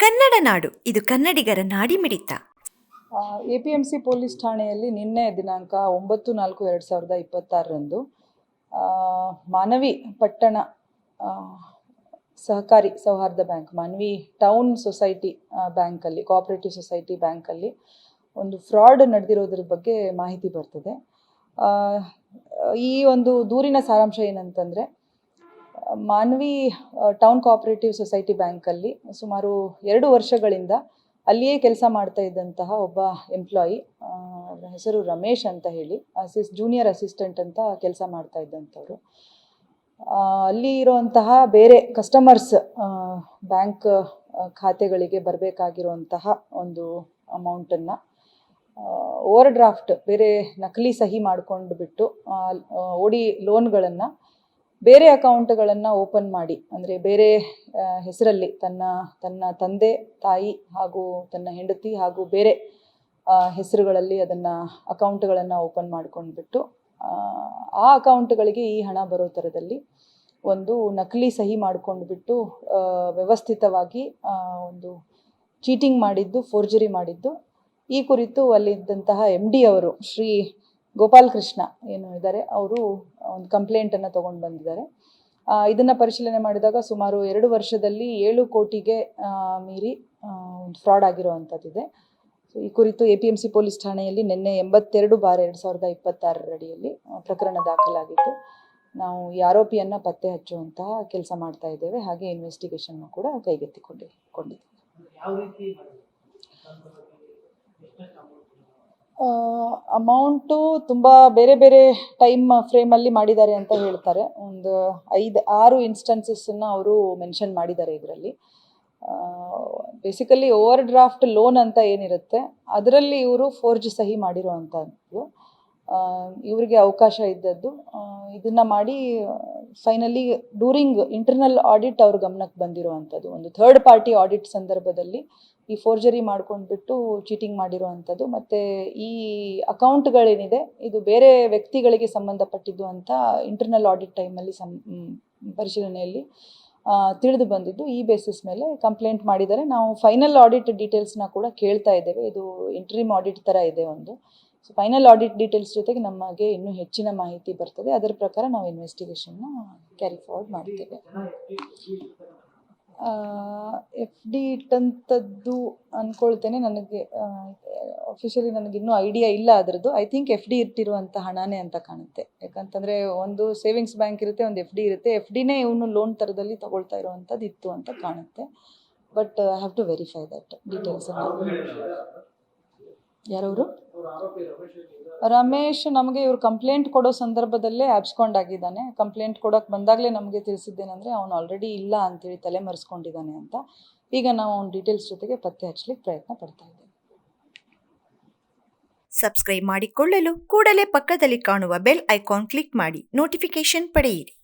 ಕನ್ನಡ ನಾಡು ಇದು ಕನ್ನಡಿಗರ ನಾಡಿಮಿಡಿತ. APMC police ಠಾಣೆಯಲ್ಲಿ ನಿನ್ನೆ ದಿನಾಂಕ 9/4/2026 ಮಾನವಿ ಪಟ್ಟಣ ಸಹಕಾರಿ ಸೌಹಾರ್ದ ಬ್ಯಾಂಕ್, ಮಾನವಿ ಟೌನ್ ಸೊಸೈಟಿ ಬ್ಯಾಂಕಲ್ಲಿ, ಕೋಆಪರೇಟಿವ್ ಸೊಸೈಟಿ ಬ್ಯಾಂಕಲ್ಲಿ ಒಂದು ಫ್ರಾಡ್ ನಡೆದಿರೋದ್ರ ಬಗ್ಗೆ ಮಾಹಿತಿ ಬರ್ತದೆ. ಈ ಒಂದು ದೂರಿನ ಸಾರಾಂಶ ಏನಂತಂದರೆ, ಮಾನವಿ ಟೌನ್ ಕೋಆಪರೇಟಿವ್ ಸೊಸೈಟಿ ಬ್ಯಾಂಕಲ್ಲಿ ಸುಮಾರು 2 ವರ್ಷಗಳಿಂದ ಅಲ್ಲಿಯೇ ಕೆಲಸ ಮಾಡ್ತಾ ಇದ್ದಂತಹ ಒಬ್ಬ ಎಂಪ್ಲಾಯಿ, ಅವರ ಹೆಸರು ರಮೇಶ್ ಅಂತ ಹೇಳಿ, ಜೂನಿಯರ್ ಅಸಿಸ್ಟೆಂಟ್ ಅಂತ ಕೆಲಸ ಮಾಡ್ತಾ ಇದ್ದಂಥವ್ರು. ಅಲ್ಲಿ ಇರುವಂತಹ ಬೇರೆ ಕಸ್ಟಮರ್ಸ್ ಬ್ಯಾಂಕ್ ಖಾತೆಗಳಿಗೆ ಬರಬೇಕಾಗಿರುವಂತಹ ಒಂದು ಅಮೌಂಟನ್ನು ಓವರ್ ಡ್ರಾಫ್ಟ್, ಬೇರೆ ನಕಲಿ ಸಹಿ ಮಾಡಿಕೊಂಡು ಬಿಟ್ಟು ಓಡಿ ಲೋನ್ಗಳನ್ನು ಬೇರೆ ಅಕೌಂಟ್ಗಳನ್ನು ಓಪನ್ ಮಾಡಿ, ಅಂದರೆ ಬೇರೆ ಹೆಸರಲ್ಲಿ ತನ್ನ ತಂದೆ ತಾಯಿ ಹಾಗೂ ತನ್ನ ಹೆಂಡತಿ ಹಾಗೂ ಬೇರೆ ಹೆಸರುಗಳಲ್ಲಿ ಅದನ್ನು ಅಕೌಂಟ್ಗಳನ್ನು ಓಪನ್ ಮಾಡ್ಕೊಂಡ್ಬಿಟ್ಟು ಆ ಅಕೌಂಟ್ಗಳಿಗೆ ಈ ಹಣ ಬರೋ ಥರದಲ್ಲಿ ಒಂದು ನಕಲಿ ಸಹಿ ಮಾಡ್ಕೊಂಡ್ಬಿಟ್ಟು ವ್ಯವಸ್ಥಿತವಾಗಿ ಒಂದು ಚೀಟಿಂಗ್ ಮಾಡಿದ್ದು, ಫೋರ್ಜರಿ ಮಾಡಿದ್ದು. ಈ ಕುರಿತು ಅಲ್ಲಿದ್ದಂತಹ MD ಅವರು ಶ್ರೀ ಗೋಪಾಲ್ ಕೃಷ್ಣ ಏನು ಇದ್ದಾರೆ, ಅವರು ಒಂದು ಕಂಪ್ಲೇಂಟನ್ನು ತೊಗೊಂಡು ಬಂದಿದ್ದಾರೆ. ಇದನ್ನು ಪರಿಶೀಲನೆ ಮಾಡಿದಾಗ ಸುಮಾರು 2 ವರ್ಷದಲ್ಲಿ 7 ಕೋಟಿಗೆ ಮೀರಿ ಒಂದು ಫ್ರಾಡ್ ಆಗಿರುವಂಥದ್ದಿದೆ. ಸೊ ಈ ಕುರಿತು APMC ಪೊಲೀಸ್ ಠಾಣೆಯಲ್ಲಿ ನಿನ್ನೆ 82/2026 ಅಡಿಯಲ್ಲಿ ಪ್ರಕರಣ ದಾಖಲಾಗಿದ್ದು, ನಾವು ಈ ಆರೋಪಿಯನ್ನು ಪತ್ತೆ ಹಚ್ಚುವಂತಹ ಕೆಲಸ ಮಾಡ್ತಾ ಇದ್ದೇವೆ. ಹಾಗೆ ಇನ್ವೆಸ್ಟಿಗೇಷನ್ ಕೂಡ ಕೈಗೆತ್ತಿಕೊಂಡಿದ್ದೇವೆ. ಅಮೌಂಟು ತುಂಬ ಬೇರೆ ಬೇರೆ ಟೈಮ್ ಫ್ರೇಮಲ್ಲಿ ಮಾಡಿದ್ದಾರೆ ಅಂತ ಹೇಳ್ತಾರೆ. ಒಂದು 5-6 ಇನ್ಸ್ಟೆನ್ಸಸ್ಸನ್ನು ಅವರು ಮೆನ್ಷನ್ ಮಾಡಿದ್ದಾರೆ ಇದರಲ್ಲಿ. ಬೇಸಿಕಲಿ ಓವರ್ ಡ್ರಾಫ್ಟ್ ಲೋನ್ ಅಂತ ಏನಿರುತ್ತೆ ಅದರಲ್ಲಿ ಇವರು ಫೋರ್ಜ್ ಸಹಿ ಮಾಡಿರುವಂಥದ್ದು. ಇವರಿಗೆ ಅವಕಾಶ ಇದ್ದದ್ದು ಇದನ್ನು ಮಾಡಿ ಫೈನಲಿ ಡ್ಯೂರಿಂಗ್ ಇಂಟರ್ನಲ್ ಆಡಿಟ್ ಅವ್ರ ಗಮನಕ್ಕೆ ಬಂದಿರುವಂಥದ್ದು. ಒಂದು ಥರ್ಡ್ ಪಾರ್ಟಿ ಆಡಿಟ್ ಸಂದರ್ಭದಲ್ಲಿ ಈ ಫೋರ್ಜರಿ ಮಾಡ್ಕೊಂಡ್ಬಿಟ್ಟು ಚೀಟಿಂಗ್ ಮಾಡಿರುವಂಥದ್ದು. ಮತ್ತು ಈ ಅಕೌಂಟ್ಗಳೇನಿದೆ ಇದು ಬೇರೆ ವ್ಯಕ್ತಿಗಳಿಗೆ ಸಂಬಂಧಪಟ್ಟಿದ್ದು ಅಂತ ಇಂಟರ್ನಲ್ ಆಡಿಟ್ ಟೈಮಲ್ಲಿ ಪರಿಶೀಲನೆಯಲ್ಲಿ ತಿಳಿದು ಬಂದಿದ್ದು. ಈ ಬೇಸಿಸ್ ಮೇಲೆ ಕಂಪ್ಲೇಂಟ್ ಮಾಡಿದ್ದಾರೆ. ನಾವು ಫೈನಲ್ ಆಡಿಟ್ ಡೀಟೇಲ್ಸ್ನ ಕೂಡ ಕೇಳ್ತಾ ಇದ್ದೇವೆ. ಇದು ಇಂಟ್ರಿಮ್ ಆಡಿಟ್ ಥರ ಇದೆ ಒಂದು. ಸೊ ಫೈನಲ್ ಆಡಿಟ್ ಡೀಟೇಲ್ಸ್ ಜೊತೆಗೆ ನಮಗೆ ಇನ್ನೂ ಹೆಚ್ಚಿನ ಮಾಹಿತಿ ಬರ್ತದೆ. ಅದರ ಪ್ರಕಾರ ನಾವು ಇನ್ವೆಸ್ಟಿಗೇಷನ್ನ ಕ್ಯಾರಿ ಫಾರ್ವರ್ಡ್ ಮಾಡ್ತೇವೆ. FD ಇಟ್ಟಂಥದ್ದು ಅಂದ್ಕೊಳ್ತೇನೆ. ನನಗೆ ಅಫಿಷಿಯಲಿ ನನಗಿನ್ನೂ ಐಡಿಯಾ ಇಲ್ಲ ಅದರದ್ದು. ಐ ಥಿಂಕ್ FD ಇಟ್ಟಿರುವಂಥ ಹಣನೇ ಅಂತ ಕಾಣುತ್ತೆ. ಯಾಕಂತಂದರೆ ಒಂದು ಸೇವಿಂಗ್ಸ್ ಬ್ಯಾಂಕ್ ಇರುತ್ತೆ, ಒಂದು FD ಇರುತ್ತೆ. FDನೇ ಇವನು ಲೋನ್ ಥರದಲ್ಲಿ ತಗೊಳ್ತಾ ಇರುವಂಥದ್ದು ಇತ್ತು ಅಂತ ಕಾಣುತ್ತೆ. But I have to verify that ಡೀಟೇಲ್ಸನ್ನು. ಯಾರವರು? ರಮೇಶ್ ನಮಗೆ ಇವರು ಕಂಪ್ಲೇಂಟ್ ಕೊಡೋ ಸಂದರ್ಭದಲ್ಲೇ ಆಬ್ಸ್ಕಾಂಡ್ ಆಗಿದ್ದಾನೆ. ಕಂಪ್ಲೇಂಟ್ ಕೊಡೋಕ್ಕೆ ಬಂದಾಗಲೇ ನಮಗೆ ತಿಳಿಸಿದ್ದೇನೆಂದರೆ ಅವನು ಆಲ್ರೆಡಿ ಇಲ್ಲ ಅಂತೇಳಿ ತಲೆಮರೆಸ್ಕೊಂಡಿದ್ದಾನೆ ಅಂತ. ಈಗ ನಾವು ಅವ್ನ ಡೀಟೇಲ್ಸ್ ಜೊತೆಗೆ ಪತ್ತೆ ಹಚ್ಚಲಿಕ್ಕೆ ಪ್ರಯತ್ನ ಪಡ್ತಾ ಇದ್ದೇವೆ. ಸಬ್ಸ್ಕ್ರೈಬ್ ಮಾಡಿಕೊಳ್ಳಲು ಕೂಡಲೇ ಪಕ್ಕದಲ್ಲಿ ಕಾಣುವ ಬೆಲ್ ಐಕಾನ್ ಕ್ಲಿಕ್ ಮಾಡಿ ನೋಟಿಫಿಕೇಶನ್ ಪಡೆಯಿರಿ.